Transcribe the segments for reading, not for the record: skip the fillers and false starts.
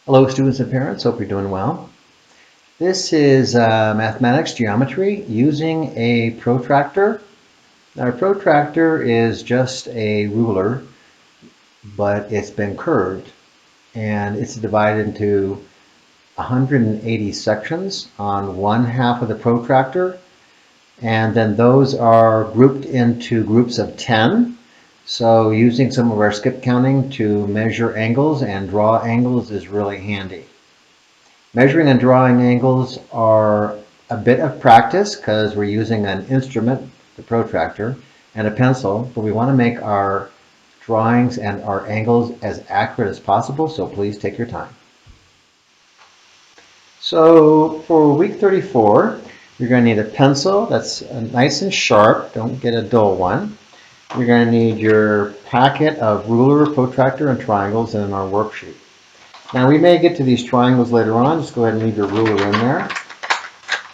Hello students and parents, hope you're doing well. This is mathematics geometry using a protractor. Now a protractor is just a ruler, but it's been curved and it's divided into 180 sections on one half of the protractor, and then those are grouped into groups of 10. So using some of our skip counting to measure angles and draw angles is really handy. Measuring and drawing angles are a bit of practice because we're using an instrument, the protractor, and a pencil, but we want to make our drawings and our angles as accurate as possible, so please take your time. So for week 34, you're going to need a pencil that's nice and sharp, don't get a dull one. You're going to need your packet of ruler, protractor, and triangles in our worksheet. Now we may get to these triangles later on. Just go ahead and leave your ruler in there.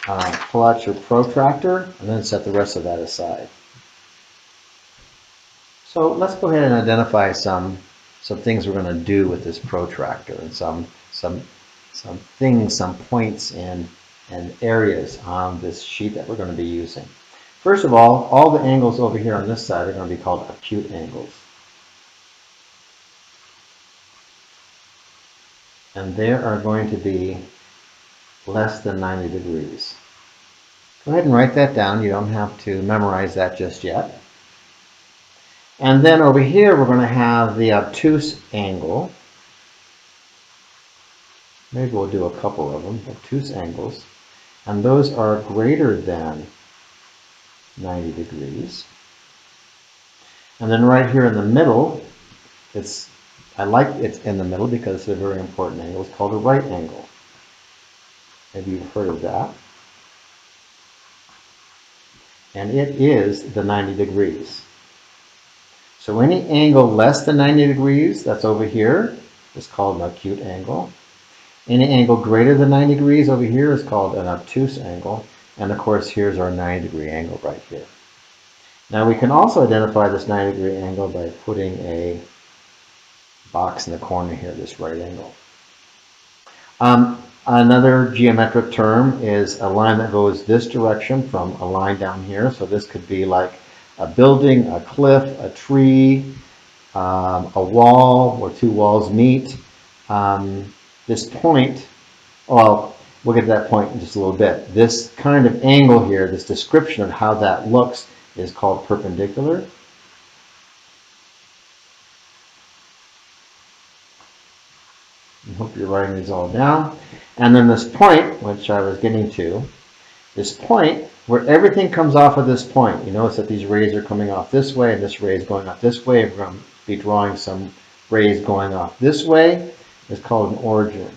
Pull out your protractor and then set the rest of that aside. So let's go ahead and identify some things we're going to do with this protractor, and some things, some points and areas on this sheet that we're going to be using. First of all the angles over here on this side are going to be called acute angles. And they are going to be less than 90 degrees. Go ahead and write that down. You don't have to memorize that just yet. And then over here we're going to have the obtuse angle. Maybe we'll do a couple of them, obtuse angles. And those are greater than 90 degrees. And then right here in the middle, I like it's in the middle because it's a very important angle. It's called a right angle. Maybe you've heard of that. And it is the 90 degrees. So any angle less than 90 degrees, that's over here, is called an acute angle. Any angle greater than 90 degrees over here is called an obtuse angle. And of course, here's our 90-degree angle right here. Now we can also identify this 90-degree angle by putting a box in the corner here, this right angle. Another geometric term is a line that goes this direction from a line down here. So this could be like a building, a cliff, a tree, a wall where two walls meet. This point, well, we'll get to that point in just a little bit. This kind of angle here, this description of how that looks, is called perpendicular. I hope you're writing these all down. And then this point, which I was getting to, this point where everything comes off of this point. You notice that these rays are coming off this way and this ray is going off this way. We're going to be drawing some rays going off this way. It's called an origin.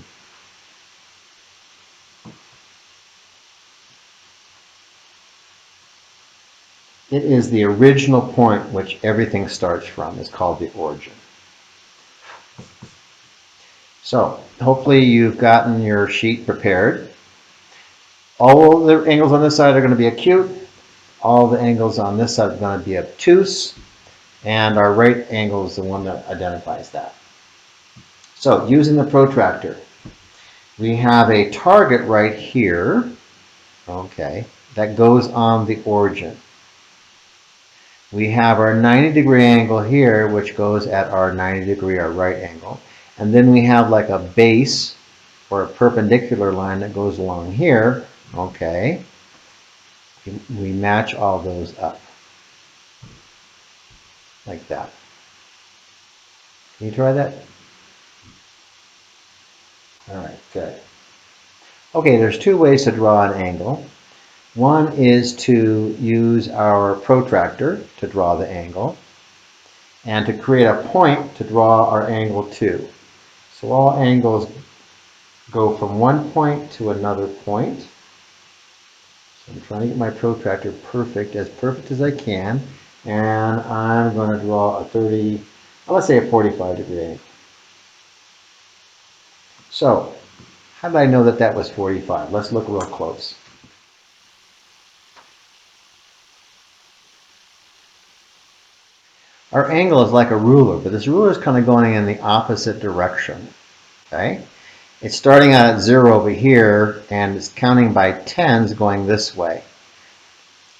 It is the original point which everything starts from. It's called the origin. So hopefully you've gotten your sheet prepared. All the angles on this side are going to be acute. All the angles on this side are going to be obtuse. And our right angle is the one that identifies that. So using the protractor, we have a target right here, okay, that goes on the origin. We have our 90-degree angle here, which goes at our 90-degree, our right angle. And then we have like a base or a perpendicular line that goes along here, okay. We match all those up like that. Can you try that? All right, good. Okay, there's two ways to draw an angle. One is to use our protractor to draw the angle, and to create a point to draw our angle to. So all angles go from one point to another point. So I'm trying to get my protractor perfect as I can, and I'm going to draw a 30, let's say a 45-degree angle. So how did I know that that was 45? Let's look real close. Our angle is like a ruler, but this ruler is kind of going in the opposite direction, okay? It's starting out at 0 over here, and it's counting by tens going this way.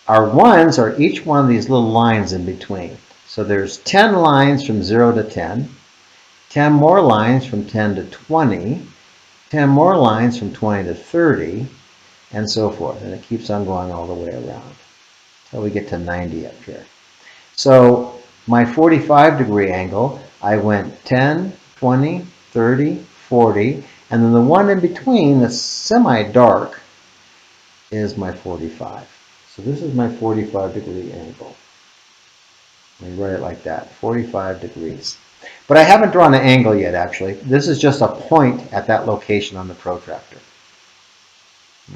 Our ones are each one of these little lines in between. So there's 10 lines from 0 to 10, 10 more lines from 10 to 20, 10 more lines from 20 to 30, and so forth. And it keeps on going all the way around until we get to 90 up here. So my 45-degree angle, I went 10, 20, 30, 40, and then the one in between, the semi-dark, is my 45. So this is my 45-degree angle. Let me write it like that, 45 degrees. But I haven't drawn an angle yet, actually. This is just a point at that location on the protractor.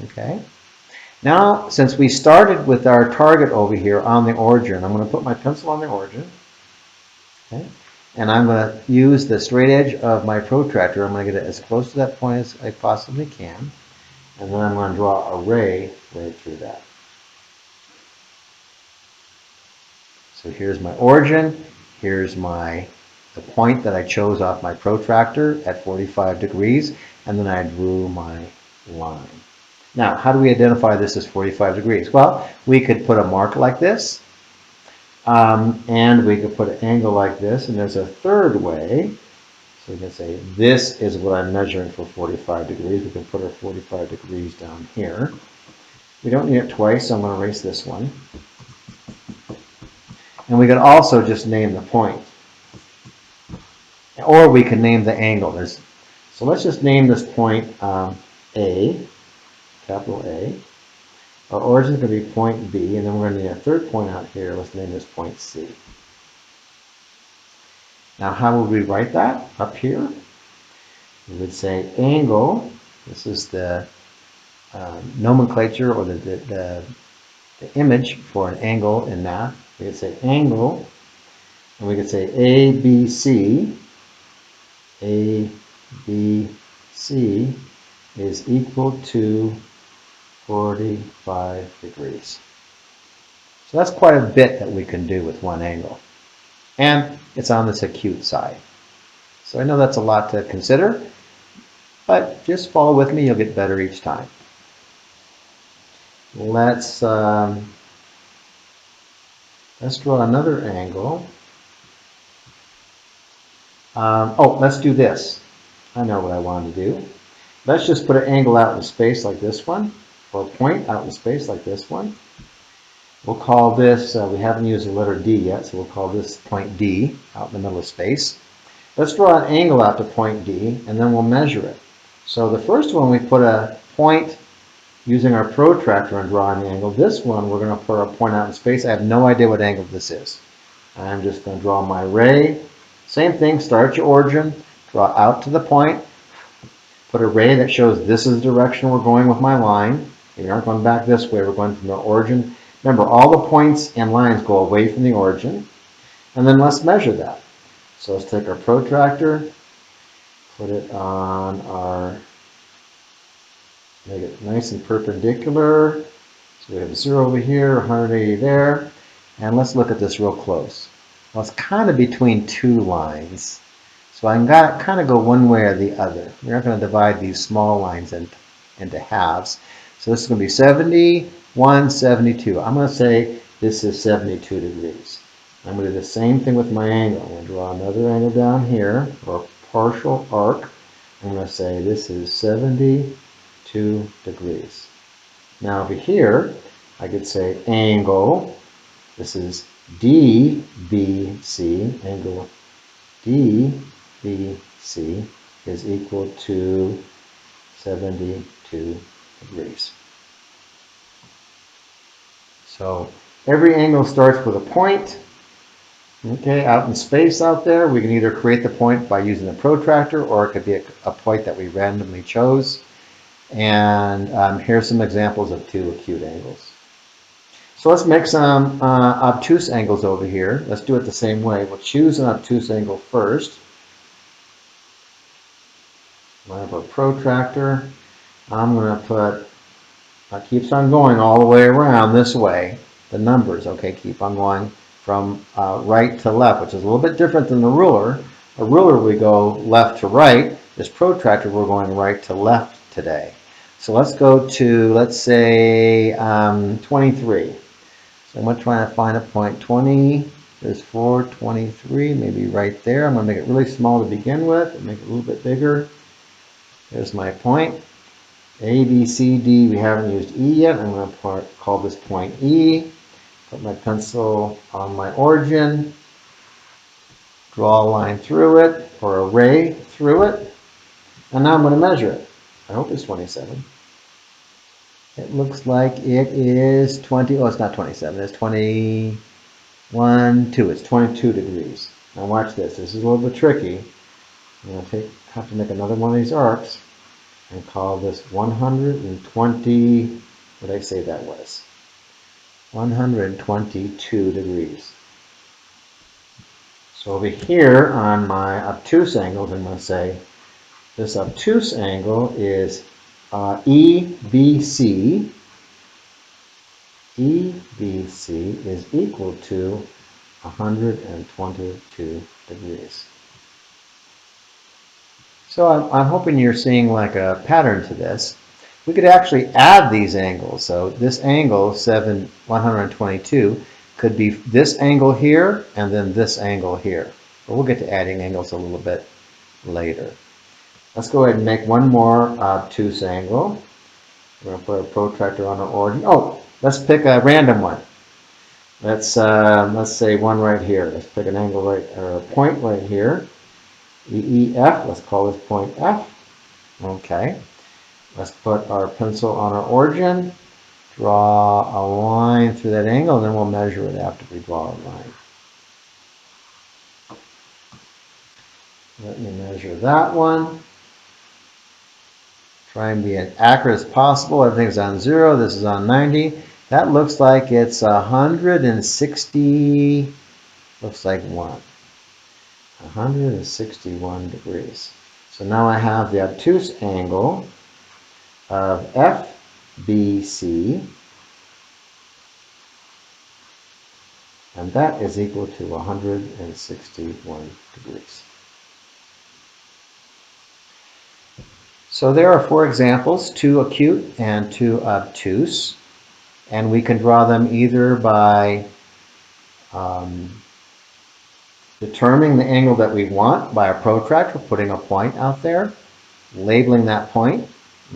Okay. Now, since we started with our target over here on the origin, I'm going to put my pencil on the origin. Okay. And I'm going to use the straight edge of my protractor. I'm going to get it as close to that point as I possibly can. And then I'm going to draw a ray right through that. So here's my origin. Here's the point that I chose off my protractor at 45 degrees. And then I drew my line. Now, how do we identify this as 45 degrees? Well, we could put a mark like this. And we could put an angle like this. And there's a third way. So we can say this is what I'm measuring for 45 degrees. We can put our 45 degrees down here. We don't need it twice, so I'm going to erase this one. And we can also just name the point. Or we can name the angle. So let's just name this point A, capital A. Our origin is going to be point B, and then we're going to need a third point out here. Let's name this point C. Now, how would we write that up here? We would say angle. This is the nomenclature or the image for an angle in math. We could say angle, and we could say ABC. ABC is equal to 45 degrees. So that's quite a bit that we can do with one angle. And it's on this acute side. So I know that's a lot to consider, but just follow with me, you'll get better each time. Let's draw another angle. Let's do this. I know what I wanted to do. Let's just put an angle out in space like this one, or a point out in space like this one. We'll call this, we haven't used the letter D yet, so we'll call this point D out in the middle of space. Let's draw an angle out to point D, and then we'll measure it. So the first one, we put a point using our protractor and drawing the angle. This one, we're going to put a point out in space. I have no idea what angle this is. I'm just going to draw my ray. Same thing, start at your origin, draw out to the point, put a ray that shows this is the direction we're going with my line. We aren't going back this way, we're going from the origin. Remember, all the points and lines go away from the origin. And then let's measure that. So let's take our protractor, put it on our, make it nice and perpendicular. So we have 0 over here, 180 there. And let's look at this real close. Well, it's kind of between two lines. So I can kind of go one way or the other. We're not going to divide these small lines into halves. So this is going to be 71, 72. I'm going to say this is 72 degrees. I'm going to do the same thing with my angle. I'm going to draw another angle down here, or partial arc. I'm going to say this is 72 degrees. Now over here, I could say angle. This is DBC, angle DBC is equal to 72 degrees. So every angle starts with a point. Okay, out in space out there, we can either create the point by using a protractor, or it could be a point that we randomly chose. And here's some examples of two acute angles. So let's make some obtuse angles over here. Let's do it the same way. We'll choose an obtuse angle first. I have a protractor. I'm going to put, it keeps on going all the way around this way. The numbers, okay, keep on going from right to left, which is a little bit different than the ruler. A ruler, we go left to right. this protractor, we're going right to left today. So let's go to, let's say, 23. So I'm going to try to find a point 20. There's 423, maybe right there. I'm going to make it really small to begin with and make it a little bit bigger. There's my point. A, B, C, D. We haven't used E yet. I'm going to call this point E. Put my pencil on my origin. Draw a line through it, or a ray through it. And now I'm going to measure it. I hope it's 27. It looks like it is 20. Oh, it's not 27. It's 21, 2. It's 22 degrees. Now watch this. This is a little bit tricky. I'm going to have to make another one of these arcs and call this 120. What did I say that was? 122 degrees. So over here on my obtuse angles, I'm going to say this obtuse angle is EBC. EBC is equal to 122 degrees. So I'm hoping you're seeing like a pattern to this. We could actually add these angles. So this angle, 122, could be this angle here and then this angle here. But we'll get to adding angles a little bit later. Let's go ahead and make one more obtuse angle. We're going to put a protractor on our origin. Oh, let's pick a random one. Let's say one right here. Let's pick an angle right, or a point right here. EEF. Let's call this point F. Okay. Let's put our pencil on our origin. Draw a line through that angle, and then we'll measure it after we draw a line. Let me measure that one. Try and be as accurate as possible. Everything's on 0. This is on 90. That looks like it's 160. Looks like 161 degrees. So now I have the obtuse angle of FBC, and that is equal to 161 degrees. So there are 4 examples, 2 acute and 2 obtuse, and we can draw them either by determining the angle that we want by a protractor, putting a point out there, labeling that point,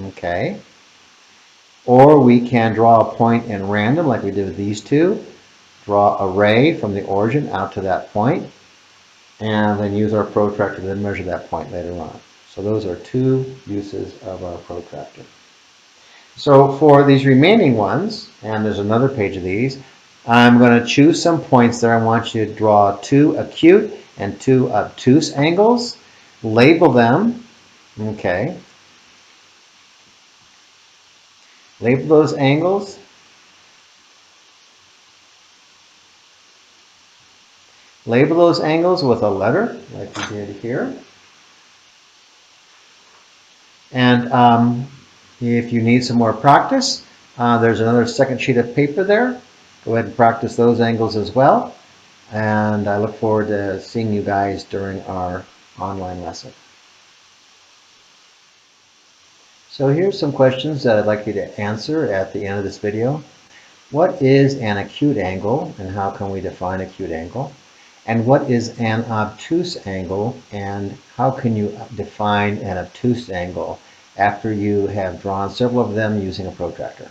okay, or we can draw a point in random like we did with these two, draw a ray from the origin out to that point, and then use our protractor to then measure that point later on. So those are 2 uses of our protractor. So for these remaining ones, and there's another page of these, I'm going to choose some points there. I want you to draw 2 acute and 2 obtuse angles, label them, okay, label those angles. Label those angles with a letter, like we did here. And if you need some more practice, there's another second sheet of paper there. Go ahead and practice those angles as well. And I look forward to seeing you guys during our online lesson. So here's some questions that I'd like you to answer at the end of this video. What is an acute angle, and how can we define acute angle? And what is an obtuse angle, and how can you define an obtuse angle after you have drawn several of them using a protractor?